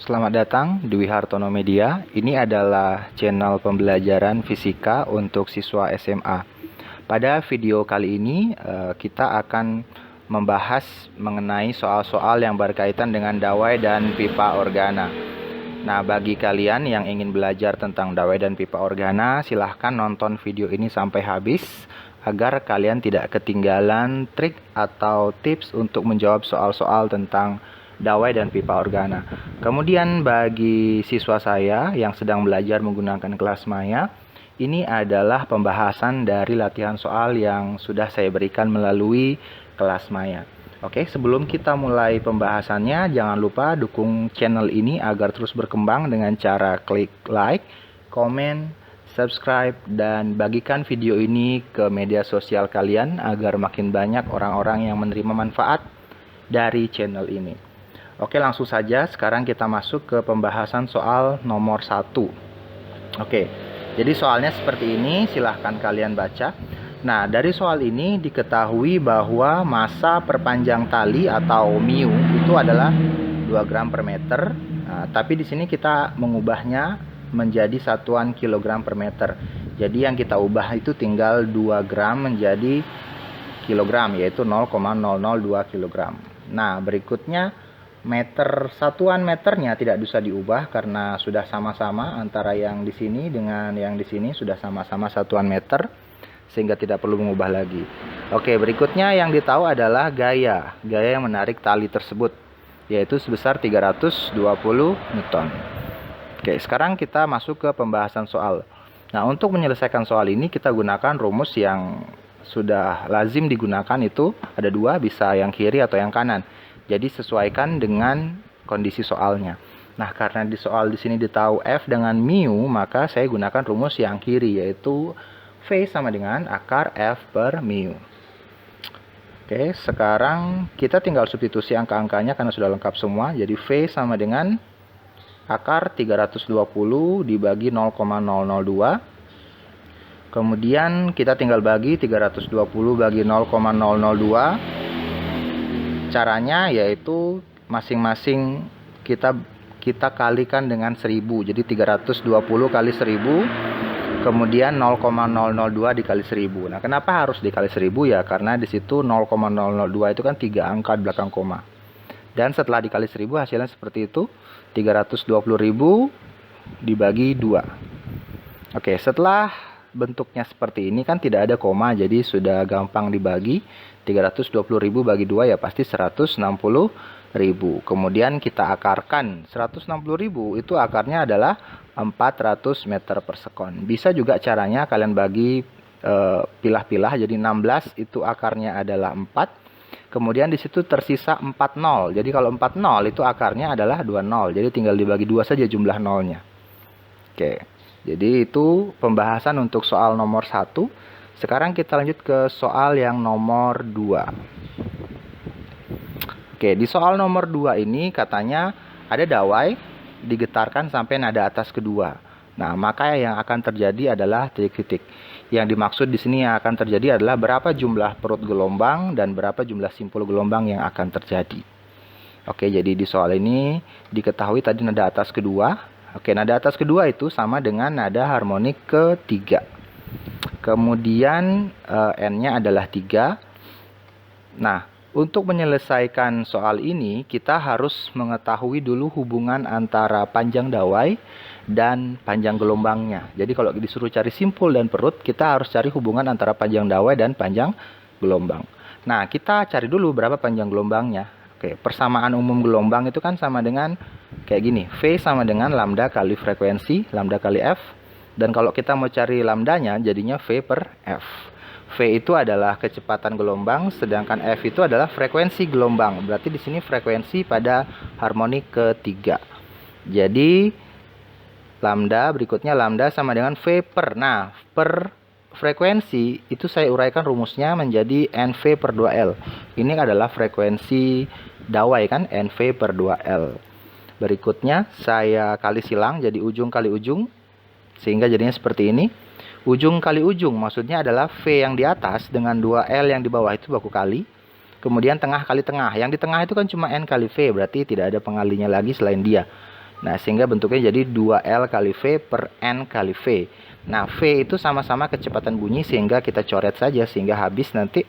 Selamat datang di Wihartono Media. Ini adalah channel pembelajaran fisika untuk siswa SMA. Pada video kali ini kita akan membahas mengenai soal-soal yang berkaitan dengan dawai dan pipa organa. Nah, bagi kalian yang ingin belajar tentang dawai dan pipa organa, silahkan nonton video ini sampai habis agar kalian tidak ketinggalan trik atau tips untuk menjawab soal-soal tentang dawai dan pipa organa. Kemudian bagi siswa saya yang sedang belajar menggunakan kelas maya, ini adalah pembahasan dari latihan soal yang sudah saya berikan melalui kelas maya. Oke, sebelum kita mulai pembahasannya, jangan lupa dukung channel ini agar terus berkembang dengan cara klik like, komen, subscribe, dan bagikan video ini ke media sosial kalian agar makin banyak orang-orang yang menerima manfaat dari channel ini. Oke, langsung saja sekarang kita masuk ke pembahasan soal nomor 1. Oke, jadi soalnya seperti ini, silahkan kalian baca. Nah, dari soal ini diketahui bahwa massa perpanjang tali atau mu itu adalah 2 gram per meter. Nah, tapi di sini kita mengubahnya menjadi satuan kilogram per meter. Jadi yang kita ubah itu tinggal 2 gram menjadi kilogram, yaitu 0,002 kilogram. Nah, berikutnya satuan meternya tidak bisa diubah karena sudah sama-sama antara yang di sini dengan yang di sini sudah sama-sama satuan meter, sehingga tidak perlu mengubah lagi. Oke, berikutnya yang ditahu adalah gaya yang menarik tali tersebut, yaitu sebesar 320 Newton. Oke, sekarang kita masuk ke pembahasan soal. Nah, untuk menyelesaikan soal ini kita gunakan rumus yang sudah lazim digunakan, itu ada 2, bisa yang kiri atau yang kanan. Jadi sesuaikan dengan kondisi soalnya. Nah, karena di soal di sini ditahu F dengan mu, maka saya gunakan rumus yang kiri, yaitu V sama dengan akar F per mu. Oke, sekarang kita tinggal substitusi angka-angkanya karena sudah lengkap semua. Jadi V sama dengan akar 320 dibagi 0,002. Kemudian kita tinggal bagi 320 bagi 0,002. Caranya yaitu masing-masing kita kalikan dengan 1000. Jadi 320 kali 1000, kemudian 0,002 dikali 1000. Nah, kenapa harus dikali 1000 ya? Karena di situ 0,002 itu kan 3 angka di belakang koma. Dan setelah dikali 1000 hasilnya seperti itu, 320.000 dibagi 2. Oke, setelah bentuknya seperti ini kan tidak ada koma, jadi sudah gampang dibagi. 320.000 bagi 2 ya pasti 160.000. Kemudian kita akarkan 160.000, itu akarnya adalah 400 meter per sekon. Bisa juga caranya kalian bagi pilah-pilah, jadi 16 itu akarnya adalah 4. Kemudian di situ tersisa 4 nol. Jadi kalau 4 nol itu akarnya adalah 2 nol. Jadi tinggal dibagi 2 saja jumlah nolnya. Oke. Jadi itu pembahasan untuk soal nomor 1. Sekarang kita lanjut ke soal yang nomor 2. Oke, di soal nomor 2 ini katanya ada dawai digetarkan sampai nada atas kedua. Nah, maka yang akan terjadi adalah titik-titik. Yang dimaksud di sini yang akan terjadi adalah berapa jumlah perut gelombang dan berapa jumlah simpul gelombang yang akan terjadi. Oke, jadi di soal ini diketahui tadi nada atas kedua. Oke, nada atas kedua itu sama dengan nada harmonik ketiga. Kemudian N-nya adalah 3. Nah, untuk menyelesaikan soal ini kita harus mengetahui dulu hubungan antara panjang dawai dan panjang gelombangnya. Jadi kalau disuruh cari simpul dan perut, kita harus cari hubungan antara panjang dawai dan panjang gelombang. Nah, kita cari dulu berapa panjang gelombangnya. Oke, persamaan umum gelombang itu kan sama dengan kayak gini. V sama dengan lambda kali frekuensi, lambda kali F. Dan kalau kita mau cari lambdanya, jadinya V per F. V itu adalah kecepatan gelombang, sedangkan F itu adalah frekuensi gelombang. Berarti di sini frekuensi pada harmonik ketiga. Jadi lambda, berikutnya lambda sama dengan V per. Nah, per frekuensi itu saya uraikan rumusnya menjadi NV per 2L. Ini adalah frekuensi dawai kan, NV per 2L. Berikutnya saya kali silang jadi ujung kali ujung, sehingga jadinya seperti ini. Ujung kali ujung maksudnya adalah V yang di atas dengan 2L yang di bawah itu baku kali. Kemudian tengah kali tengah. Yang di tengah itu kan cuma N kali V, berarti tidak ada pengalinya lagi selain dia. Nah, sehingga bentuknya jadi 2L kali V per N kali V. Nah, V itu sama-sama kecepatan bunyi sehingga kita coret saja sehingga habis nanti.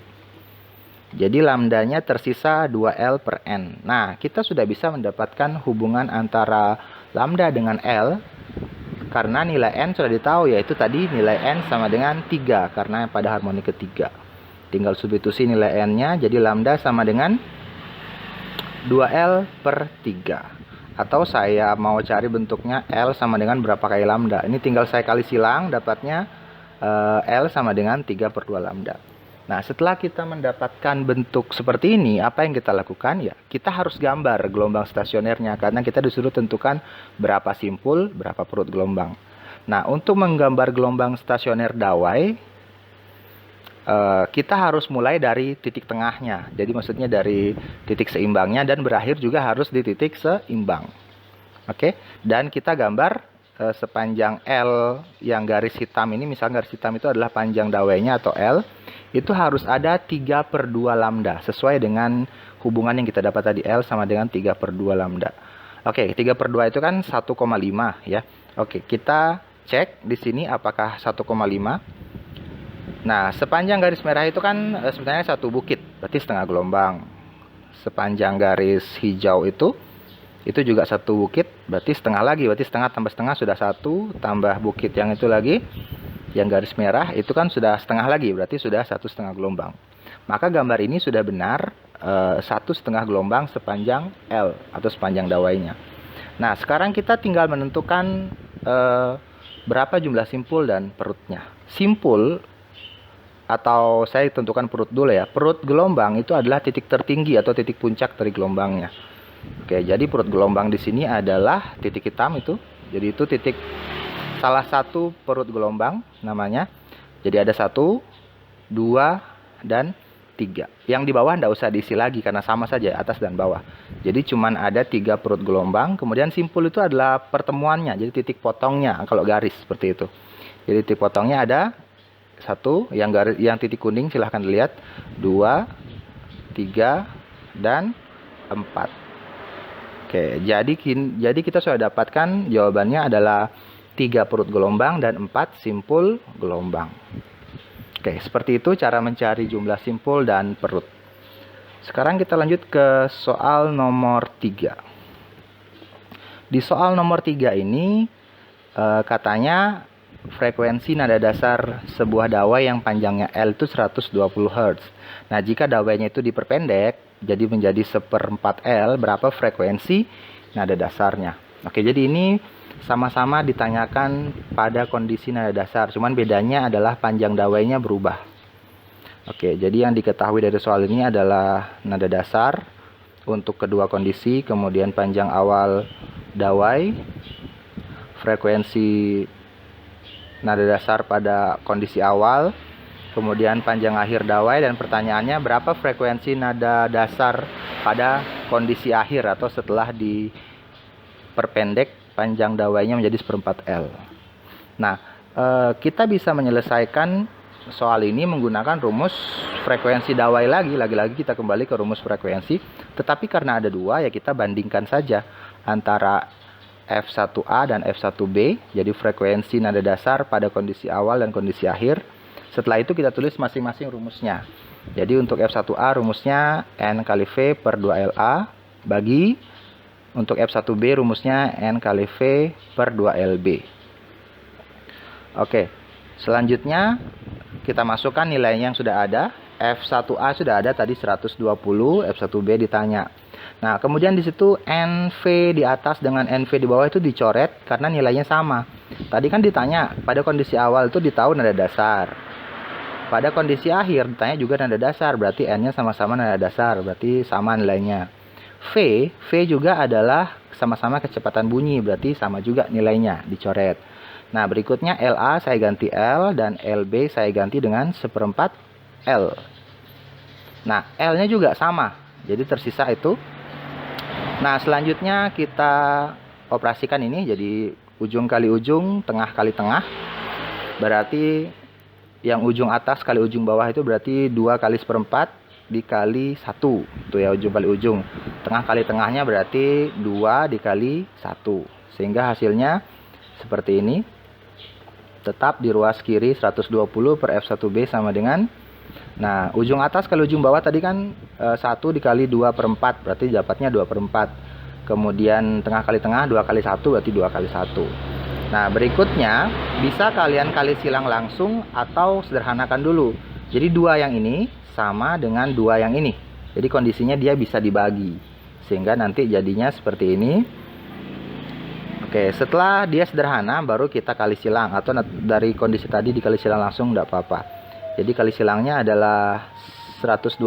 Jadi lambdanya tersisa 2L per N. Nah, kita sudah bisa mendapatkan hubungan antara lambda dengan L karena nilai N sudah ditahu, yaitu tadi nilai N sama dengan 3 karena pada harmonik ketiga. Tinggal substitusi nilai N-nya, jadi lambda sama dengan 2L per 3. Atau saya mau cari bentuknya L sama dengan berapa kali lambda. Ini tinggal saya kali silang, dapatnya L sama dengan 3 per 2 lambda. Nah, setelah kita mendapatkan bentuk seperti ini, apa yang kita lakukan? Ya, kita harus gambar gelombang stasionernya, karena kita disuruh tentukan berapa simpul, berapa perut gelombang. Nah, untuk menggambar gelombang stasioner dawai, kita harus mulai dari titik tengahnya. Jadi maksudnya dari titik seimbangnya dan berakhir juga harus di titik seimbang. Oke, dan kita gambar sepanjang L yang garis hitam ini, misalnya garis hitam itu adalah panjang dawainya atau L, itu harus ada 3 per 2 lambda, sesuai dengan hubungan yang kita dapat tadi, L sama dengan 3 per 2 lambda. Oke, 3 per 2 itu kan 1,5 ya. Oke, kita cek di sini apakah 1,5. Nah, sepanjang garis merah itu kan sebenarnya satu bukit, berarti setengah gelombang. Sepanjang garis hijau itu juga satu bukit, berarti setengah lagi, berarti setengah tambah setengah sudah 1, tambah bukit yang itu lagi, yang garis merah itu kan sudah setengah lagi, berarti sudah 1,5 gelombang. Maka gambar ini sudah benar 1,5 gelombang sepanjang L atau sepanjang dawainya. Nah, sekarang kita tinggal menentukan berapa jumlah simpul dan perutnya. Simpul, atau saya tentukan perut dulu ya. Perut gelombang itu adalah titik tertinggi atau titik puncak dari gelombangnya. Oke, jadi perut gelombang di sini adalah titik hitam itu. Jadi itu titik salah satu perut gelombang namanya. Jadi ada 1, 2, dan 3. Yang di bawah tidak usah diisi lagi karena sama saja atas dan bawah. Jadi cuman ada 3 perut gelombang. Kemudian simpul itu adalah pertemuannya. Jadi titik potongnya kalau garis seperti itu. Jadi titik potongnya ada 1, yang titik kuning silahkan dilihat, 2, 3, dan 4. Oke, jadi kita sudah dapatkan jawabannya adalah 3 perut gelombang dan 4 simpul gelombang. Oke, seperti itu cara mencari jumlah simpul dan perut. Sekarang kita lanjut ke soal nomor 3. Di soal nomor 3 ini katanya frekuensi nada dasar sebuah dawai yang panjangnya L itu 120 Hz. Nah, jika dawainya itu diperpendek jadi menjadi 1/4 L, berapa frekuensi nada dasarnya? Oke, jadi ini sama-sama ditanyakan pada kondisi nada dasar, cuman bedanya adalah panjang dawainya berubah. Oke, jadi yang diketahui dari soal ini adalah nada dasar untuk kedua kondisi, kemudian panjang awal dawai, frekuensi nada dasar pada kondisi awal, kemudian panjang akhir dawai, dan pertanyaannya berapa frekuensi nada dasar pada kondisi akhir atau setelah diperpendek panjang dawainya menjadi 1/4 L. Nah, kita bisa menyelesaikan soal ini menggunakan rumus frekuensi dawai lagi kita kembali ke rumus frekuensi, tetapi karena ada 2 ya kita bandingkan saja antara F1A dan F1B, jadi frekuensi nada dasar pada kondisi awal dan kondisi akhir. Setelah itu kita tulis masing-masing rumusnya. Jadi untuk F1A rumusnya N kali V per 2LA, bagi untuk F1B rumusnya N kali V per 2LB. Oke, selanjutnya kita masukkan nilainya yang sudah ada. F1A sudah ada tadi 120, F1B ditanya. Nah, kemudian di situ NV di atas dengan NV di bawah itu dicoret karena nilainya sama. Tadi kan ditanya pada kondisi awal itu ditahu nada dasar. Pada kondisi akhir ditanya juga nada dasar, berarti N-nya sama-sama nada dasar, berarti sama nilainya. V juga adalah sama-sama kecepatan bunyi, berarti sama juga nilainya, dicoret. Nah, berikutnya LA saya ganti L dan LB saya ganti dengan 1/4 L. Nah, L-nya juga sama, jadi tersisa itu. Nah, selanjutnya kita operasikan ini jadi ujung kali ujung, tengah kali tengah. Berarti yang ujung atas kali ujung bawah itu berarti 2 kali 1/4 dikali 1. Itu ya ujung kali ujung. Tengah kali tengahnya berarti 2 dikali 1. Sehingga hasilnya seperti ini. Tetap di ruas kiri 120 per F1B sama dengan, nah ujung atas kali ujung bawah tadi kan 1 dikali 2 per 4, berarti dapatnya 2 per 4. Kemudian tengah kali tengah 2 kali 1 berarti 2 kali 1. Nah berikutnya bisa kalian kali silang langsung atau sederhanakan dulu. Jadi 2 yang ini sama dengan 2 yang ini. Jadi kondisinya dia bisa dibagi. Sehingga nanti jadinya seperti ini. Oke, setelah dia sederhana baru kita kali silang, atau dari kondisi tadi dikali silang langsung tidak apa-apa. Jadi kali silangnya adalah 120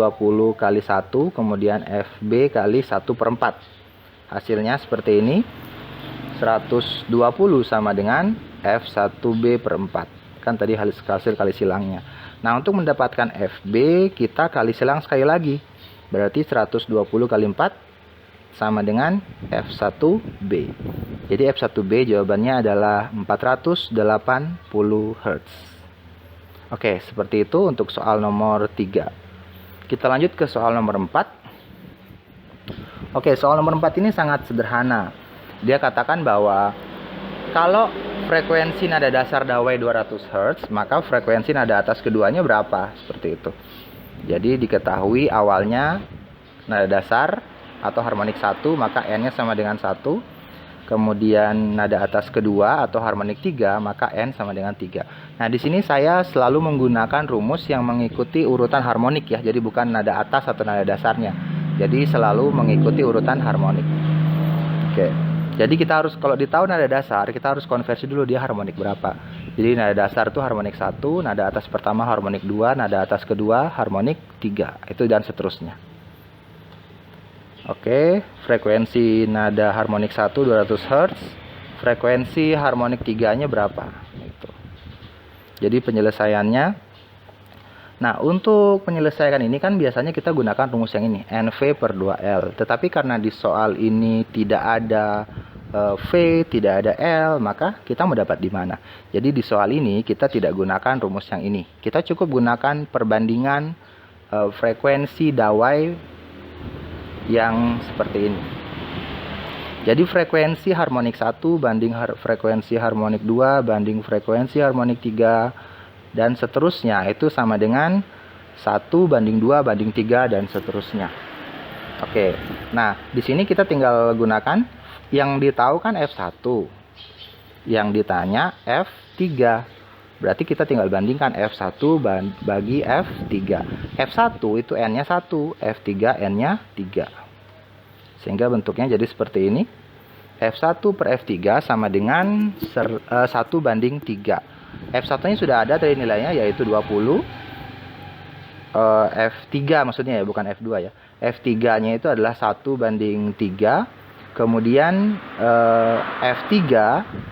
kali 1 kemudian FB kali 1 per 4. Hasilnya seperti ini. 120 sama dengan F1B per 4. Kan tadi hasil kali silangnya. Nah, untuk mendapatkan FB kita kali silang sekali lagi. Berarti 120 kali 4 sama dengan F1B. Jadi F1B jawabannya adalah 480 Hz. Oke, seperti itu untuk soal nomor 3. Kita lanjut ke soal nomor 4. Oke, soal nomor 4 ini sangat sederhana. Dia katakan bahwa kalau frekuensi nada dasar dawai 200 Hz, maka frekuensi nada atas keduanya berapa? Seperti itu. Jadi diketahui awalnya nada dasar atau harmonik 1, maka N-nya sama dengan 1. Kemudian nada atas kedua atau harmonik 3, maka N sama dengan 3. Nah, di sini saya selalu menggunakan rumus yang mengikuti urutan harmonik ya. Jadi bukan nada atas atau nada dasarnya. Jadi selalu mengikuti urutan harmonik. Oke. Jadi kita harus, kalau ditahu nada dasar, kita harus konversi dulu dia harmonik berapa. Jadi nada dasar itu harmonik 1, nada atas pertama harmonik 2, nada atas kedua harmonik 3. Itu dan seterusnya. Oke, frekuensi nada harmonik 1 200 Hz, frekuensi harmonik 3-nya berapa? Gitu. Jadi penyelesaiannya, nah untuk menyelesaikan ini kan biasanya kita gunakan rumus yang ini, NV per 2L. Tetapi karena di soal ini tidak ada V, tidak ada L, maka kita mau dapat di mana? Jadi di soal ini kita tidak gunakan rumus yang ini. Kita cukup gunakan perbandingan frekuensi dawai yang seperti ini. Jadi frekuensi harmonik 1 banding frekuensi harmonik 2 banding frekuensi harmonik 3 dan seterusnya itu sama dengan 1 banding 2 banding 3 dan seterusnya. Oke. Nah, di sini kita tinggal gunakan yang ditahu kan F1. Yang ditanya F3. Berarti kita tinggal bandingkan F1 bagi F3. F1 itu N-nya 1, F3 N-nya 3. Sehingga bentuknya jadi seperti ini. F1 per F3 sama dengan 1 banding 3. F1-nya sudah ada dari nilainya yaitu 20. F3 maksudnya ya, bukan F2 ya. F3-nya itu adalah 1 banding 3. Kemudian F3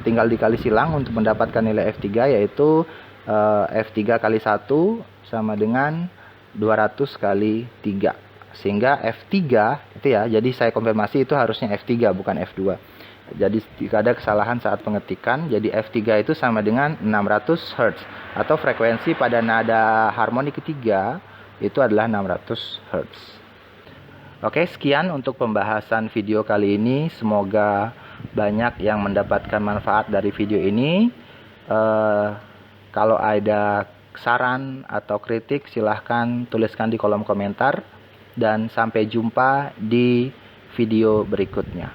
tinggal dikali silang untuk mendapatkan nilai F3 yaitu F3 kali 1 sama dengan 200 kali 3. Sehingga F3 itu ya, jadi saya konfirmasi itu harusnya F3 bukan F2. Jadi jika ada kesalahan saat pengetikan, jadi F3 itu sama dengan 600 Hz atau frekuensi pada nada harmonik ketiga itu adalah 600 Hz. Oke, sekian untuk pembahasan video kali ini. Semoga banyak yang mendapatkan manfaat dari video ini. Kalau ada saran atau kritik silahkan tuliskan di kolom komentar. Dan sampai jumpa di video berikutnya.